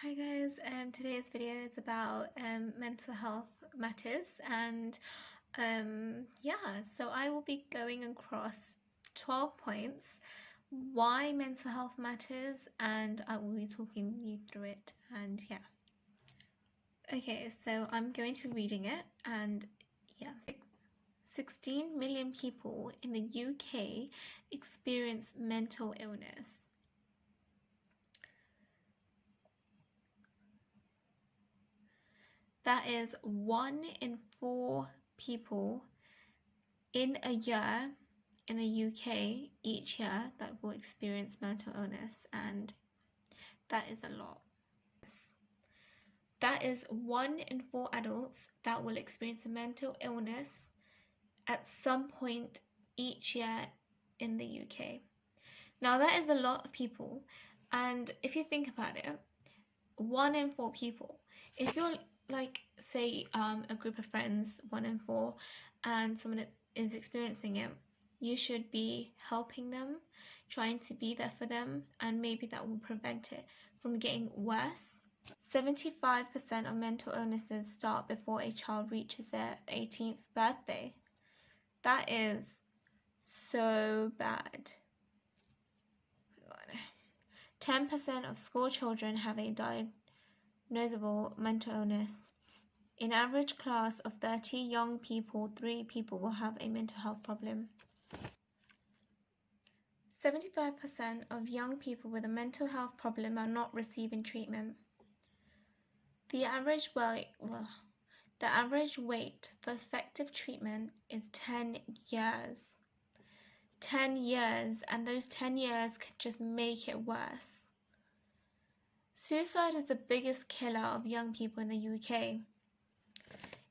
Hi guys, today's video is about mental health matters and so I will be going across 12 points why mental health matters, and I will be talking you through it. And okay, so I'm going to be reading it. And 16 million people in the UK experience mental illness. That is 1 in 4 people in a year in the UK each year that will experience mental illness, and that is a lot. That is 1 in 4 adults that will experience a mental illness at some point each year in the UK. Now that is a lot of people, and if you think about it, 1 in 4 people, if you're like, say, a group of friends, 1 in 4, and someone is experiencing it, you should be helping them, trying to be there for them, and maybe that will prevent it from getting worse. 75% of mental illnesses start before a child reaches their 18th birthday. That is so bad. 10% of school children have a diagnosable mental illness. In an average class of 30 young people, 3 people will have a mental health problem. 75% of young people with a mental health problem are not receiving treatment. The average wait for effective treatment is 10 years. 10 years, and those 10 years could just make it worse. Suicide is the biggest killer of young people in the UK.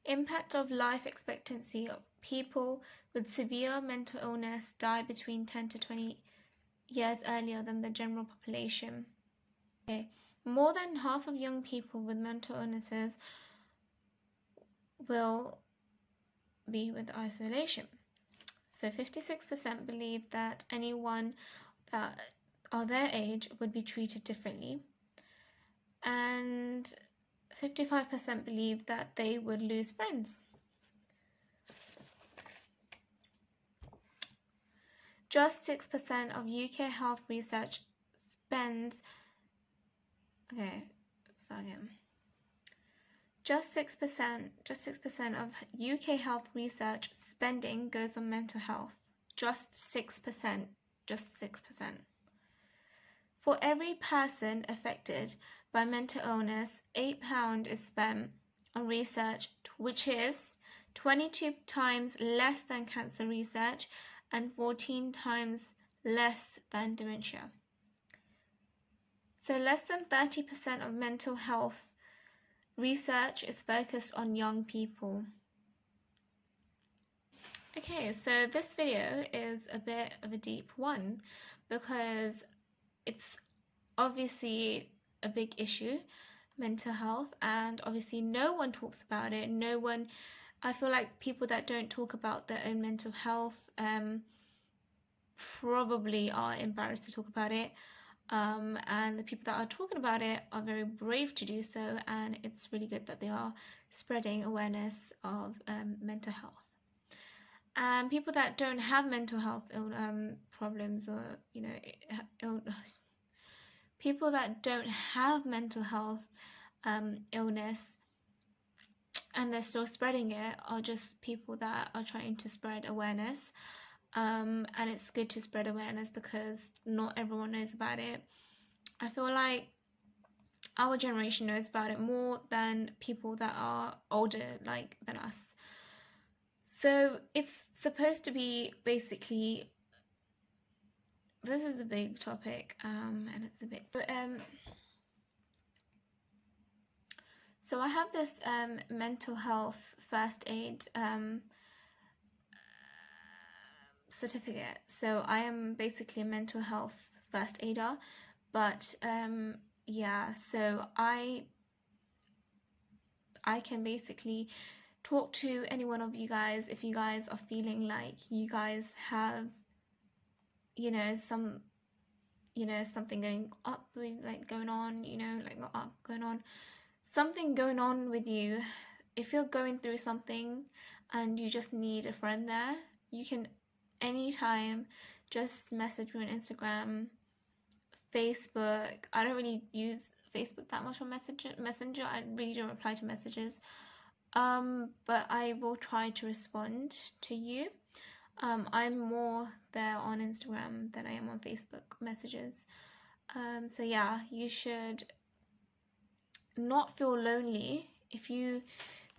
Impact of life expectancy of people with severe mental illness die between 10 to 20 years earlier than the general population. More than half of young people with mental illnesses will be with isolation. So 56% believe that anyone that are their age would be treated differently, and 55% believe that they would lose friends. Just 6% of UK health research spends Just 6% of UK health research spending goes on mental health. Just 6%. For every person affected by mental illness, £8 is spent on research, which is 22 times less than cancer research and 14 times less than dementia. So less than 30% of mental health research is focused on young people. Okay, so this video is a bit of a deep one because it's obviously a big issue, mental health, and obviously no one talks about it. I feel like people that don't talk about their own mental health probably are embarrassed to talk about it. And the people that are talking about it are very brave to do so, and it's really good that they are spreading awareness of mental health. And people that don't have mental health problems, or people that don't have mental health illness and they're still spreading it, are just people that are trying to spread awareness. And it's good to spread awareness because not everyone knows about it. I feel like our generation knows about it more than people that are older than us. So it's supposed to be basically, this is a big topic, and it's a bit so I have this mental health first aid certificate. So I am basically a mental health first aider, but so I can basically talk to any one of you guys if you guys are feeling like you guys have some you know, something going up with, like, going on, you know, like, not up, going on, something going on with you, if you're going through something and you just need a friend there, you can anytime just message me on Instagram, Facebook. I don't really use Facebook that much on Messenger. I really don't reply to messages. But I will try to respond to you. I'm more there on Instagram than I am on Facebook messages. So yeah, you should not feel lonely. If you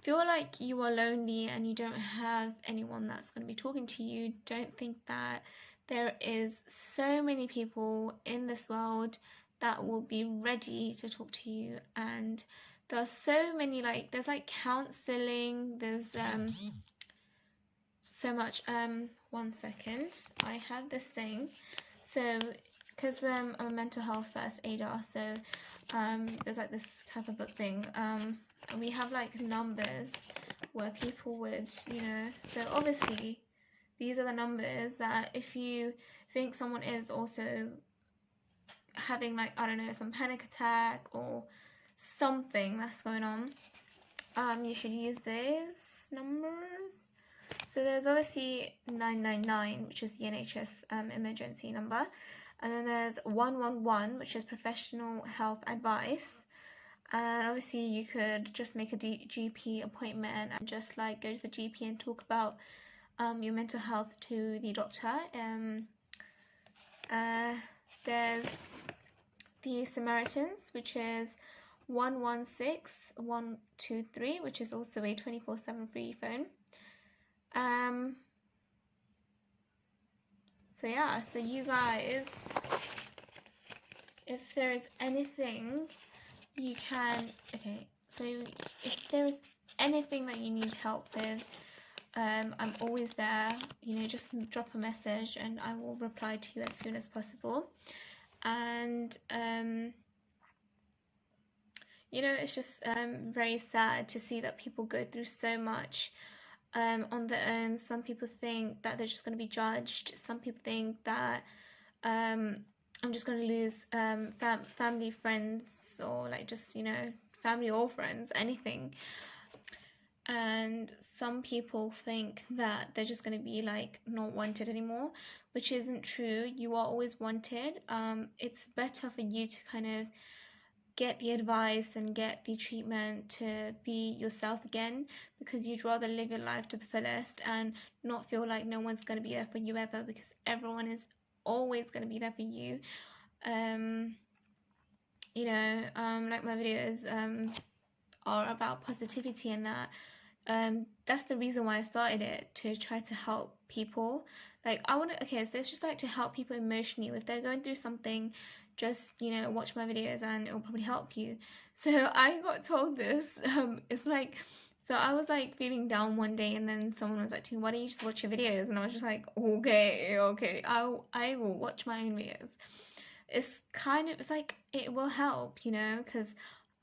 feel like you are lonely and you don't have anyone that's going to be talking to you, don't think that. There is so many people in this world that will be ready to talk to you, and there are so many, like, there's like counseling, there's so much. One second, I have this thing. So because I'm a mental health first aider, so there's like this type of book thing. We have like numbers where people would, you know, so obviously these are the numbers that if you think someone is also having, like, I don't know, some panic attack or something that's going on, you should use these numbers. So there's obviously 999, which is the NHS emergency number, and then there's 111, which is professional health advice. And obviously you could just make a GP appointment and just like go to the GP and talk about your mental health to the doctor. There's the Samaritans, which is 116123, which is also a 24/7 free phone. So yeah, so you guys, if there is anything you can, okay, so if there is anything that you need help with, I'm always there, you know, just drop a message and I will reply to you as soon as possible. And you know, it's just very sad to see that people go through so much on their own. Some people think that they're just going to be judged. Some people think that I'm just going to lose family, friends, or like just, you know, family or friends, anything. And some people think that they're just going to be like not wanted anymore, which isn't true. You are always wanted. It's better for you to kind of get the advice and get the treatment to be yourself again, because you'd rather live your life to the fullest and not feel like no one's going to be there for you ever, because everyone is always going to be there for you. You know, like my videos are about positivity and that. That's the reason why I started it, to try to help people. Like, I want to, okay, so it's just like to help people emotionally. If they're going through something, just, you know, watch my videos and it'll probably help you. So I got told this, it's like, so I was like feeling down one day and then someone was like to me, why don't you just watch your videos? And I was just like, okay, I will watch my own videos. It's kind of, it's like, it will help, you know, because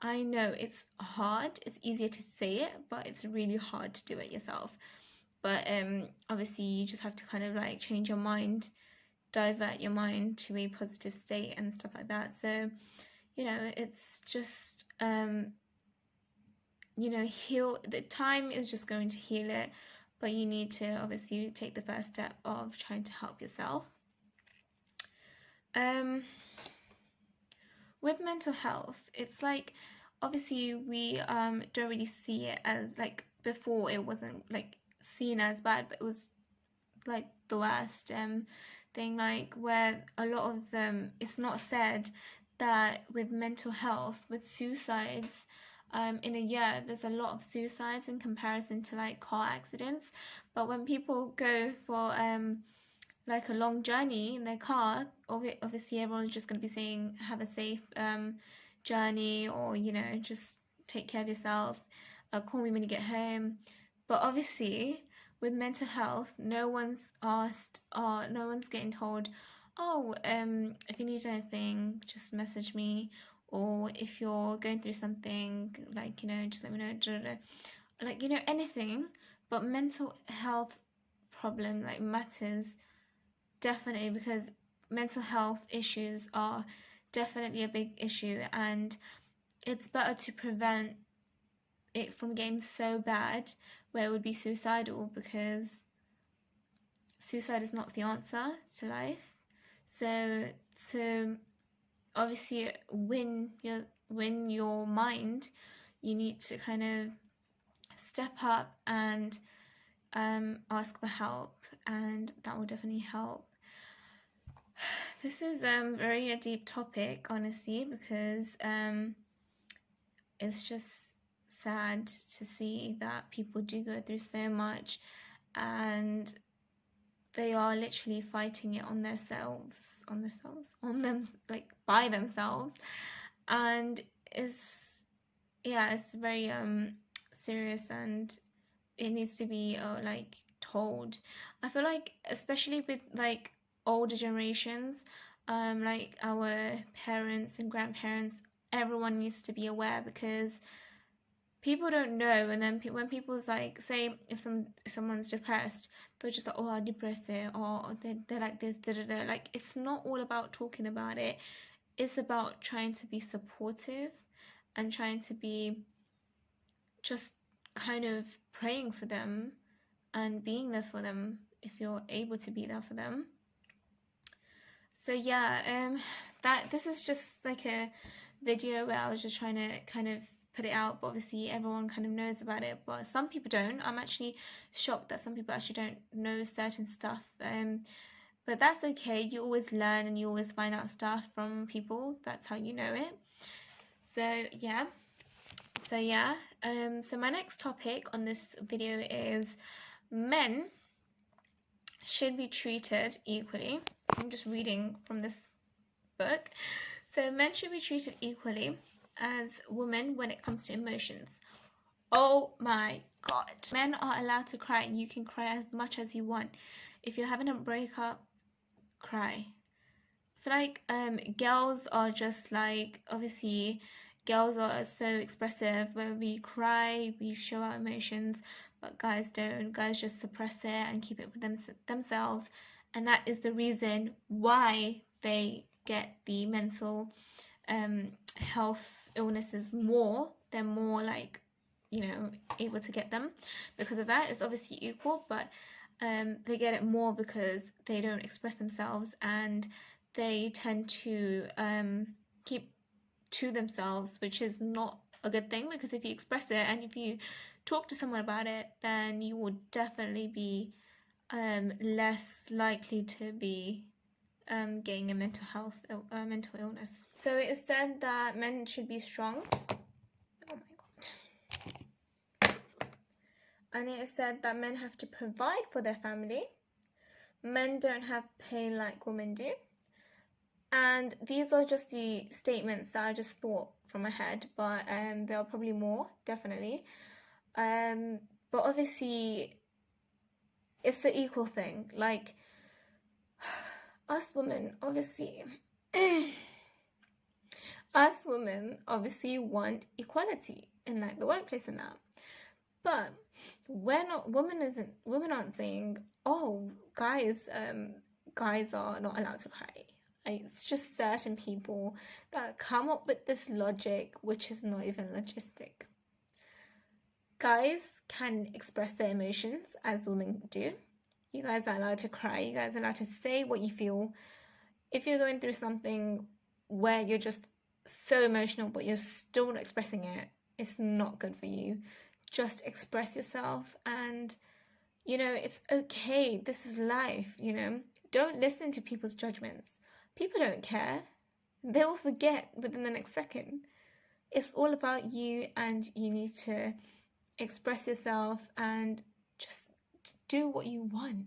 I know it's hard. It's easier to say it, but it's really hard to do it yourself. But obviously you just have to kind of like change your mind, divert your mind to a positive state and stuff like that. So, you know, it's just you know, heal. The time is just going to heal it, but you need to obviously take the first step of trying to help yourself. With mental health, it's like, obviously we don't really see it as, like, before it wasn't like seen as bad, but it was like the worst thing, like where a lot of it's not said that with mental health, with suicides, in a year there's a lot of suicides in comparison to like car accidents. But when people go for like a long journey in their car, obviously everyone's just going to be saying have a safe journey, or, you know, just take care of yourself, call me when you get home. But obviously with mental health, no one's asked, or no one's getting told, oh, if you need anything, just message me, or if you're going through something, like, you know, just let me know, like, you know, anything. But mental health problem like matters, definitely, because mental health issues are definitely a big issue, and it's better to prevent it from getting so bad where it would be suicidal, because suicide is not the answer to life. So to obviously win your mind, you need to kind of step up and ask for help, and that will definitely help. This is very a deep topic, honestly, because it's just sad to see that people do go through so much, and they are literally fighting it on themselves, like by themselves, and it's very serious, and it needs to be like told. I feel like especially with like older generations, like our parents and grandparents, everyone needs to be aware, because people don't know, and then when people's like, say if someone's depressed, they're just like, oh, I'm depressed, or they're like this, da, da, da. Like, it's not all about talking about it. It's about trying to be supportive and trying to be just kind of praying for them and being there for them if you're able to be there for them. So yeah, this is just like a video where I was just trying to kind of put it out, but obviously everyone kind of knows about it, but some people don't. I'm actually shocked that some people actually don't know certain stuff, but that's okay. You always learn and you always find out stuff from people. That's how you know it. So yeah, so my next topic on this video is men should be treated equally. I'm just reading from this book. So men should be treated equally as women when it comes to emotions. Oh my god. Men are allowed to cry. You can cry as much as you want. If you're having a breakup, cry. I feel like girls are just like, obviously girls are so expressive, where we cry, we show our emotions, but guys don't. Guys just suppress it and keep it for themselves, and that is the reason why they get the mental health illnesses more. They're more like, able to get them because of that. It's obviously equal, but they get it more because they don't express themselves, and they tend to keep to themselves, which is not a good thing, because if you express it and if you talk to someone about it, then you will definitely be less likely to be getting a mental illness. So it is said that men should be strong. Oh my god. And it is said that men have to provide for their family. Men don't have pain like women do. And these are just the statements that I just thought from my head, but there are probably more, definitely. But obviously, it's the equal thing. Like, us women, obviously, want equality in like the workplace and that. But women aren't saying, oh, guys are not allowed to cry. It's just certain people that come up with this logic, which is not even logistic. Guys can express their emotions as women do. You guys are allowed to cry. You guys are allowed to say what you feel. If you're going through something where you're just so emotional but you're still not expressing it, it's not good for you. Just express yourself, and it's okay. This is life. Don't listen to people's judgments. People don't care. They will forget within the next second. It's all about you, and you need to express yourself and just do what you want.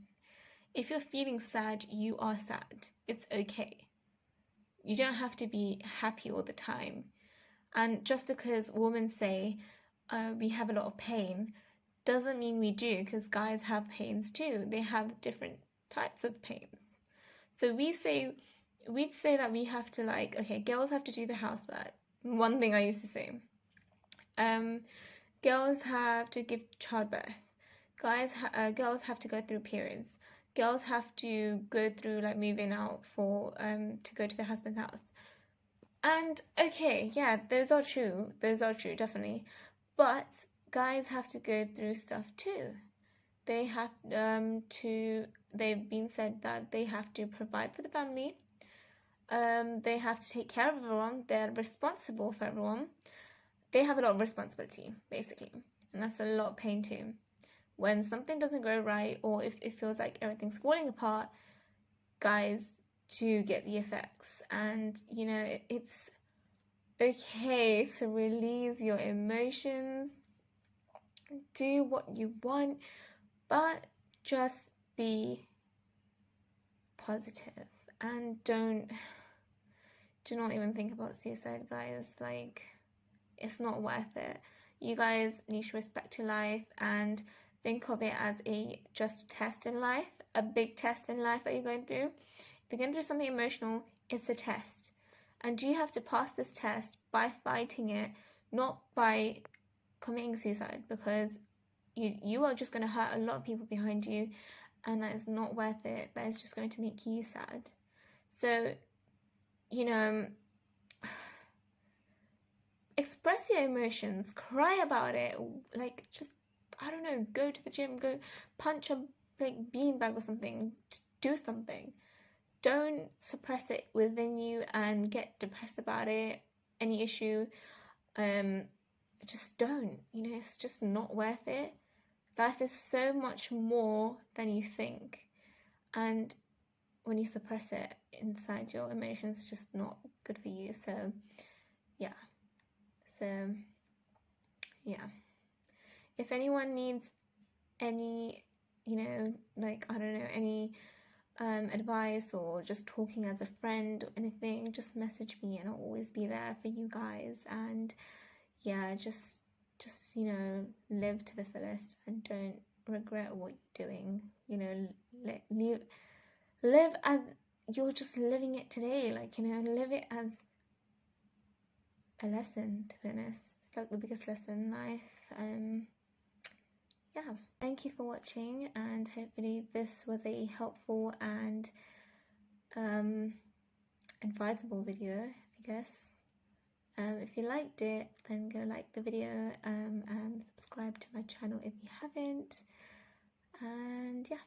If you're feeling sad, you are sad. It's okay. You don't have to be happy all the time. And just because women say we have a lot of pain doesn't mean we do, because guys have pains too. They have different types of pains. So we'd say that we have to, like, okay, girls have to do the housework. One thing I used to say. Girls have to give childbirth. Girls have to go through periods. girls have to go through like moving out for to go to their husband's house. And okay, yeah, those are true, definitely. But guys have to go through stuff too. They have they've been said that they have to provide for the family. They have to take care of everyone. They're responsible for everyone. They have a lot of responsibility, basically. And that's a lot of pain too. When something doesn't go right, or if it feels like everything's falling apart, guys do get the effects. And, you know, it's okay to release your emotions, do what you want, but just be positive and do not even think about suicide, guys. Like, it's not worth it. You guys need to respect your life and think of it as a just test in life, a big test in life that you're going through. If you're going through something emotional, it's a test. And you have to pass this test by fighting it, not by committing suicide, because you are just going to hurt a lot of people behind you, and that is not worth it. That is just going to make you sad. So, you know, express your emotions, cry about it, like, just, I don't know, go to the gym, go punch a like beanbag or something, just do something. Don't suppress it within you and get depressed about it, any issue. Just don't, you know, it's just not worth it. Life is so much more than you think, and when you suppress it inside your emotions, it's just not good for you. So yeah, if anyone needs any, you know, like, I don't know, any advice or just talking as a friend or anything, just message me and I'll always be there for you guys. And yeah, just you know, live to the fullest and don't regret what you're doing. You know, live as you're just living it today. Like, you know, live it as a lesson, to be honest. It's like the biggest lesson in life. Yeah, thank you for watching, and hopefully this was a helpful and advisable video, I guess. If you liked it, then go like the video and subscribe to my channel if you haven't. And yeah.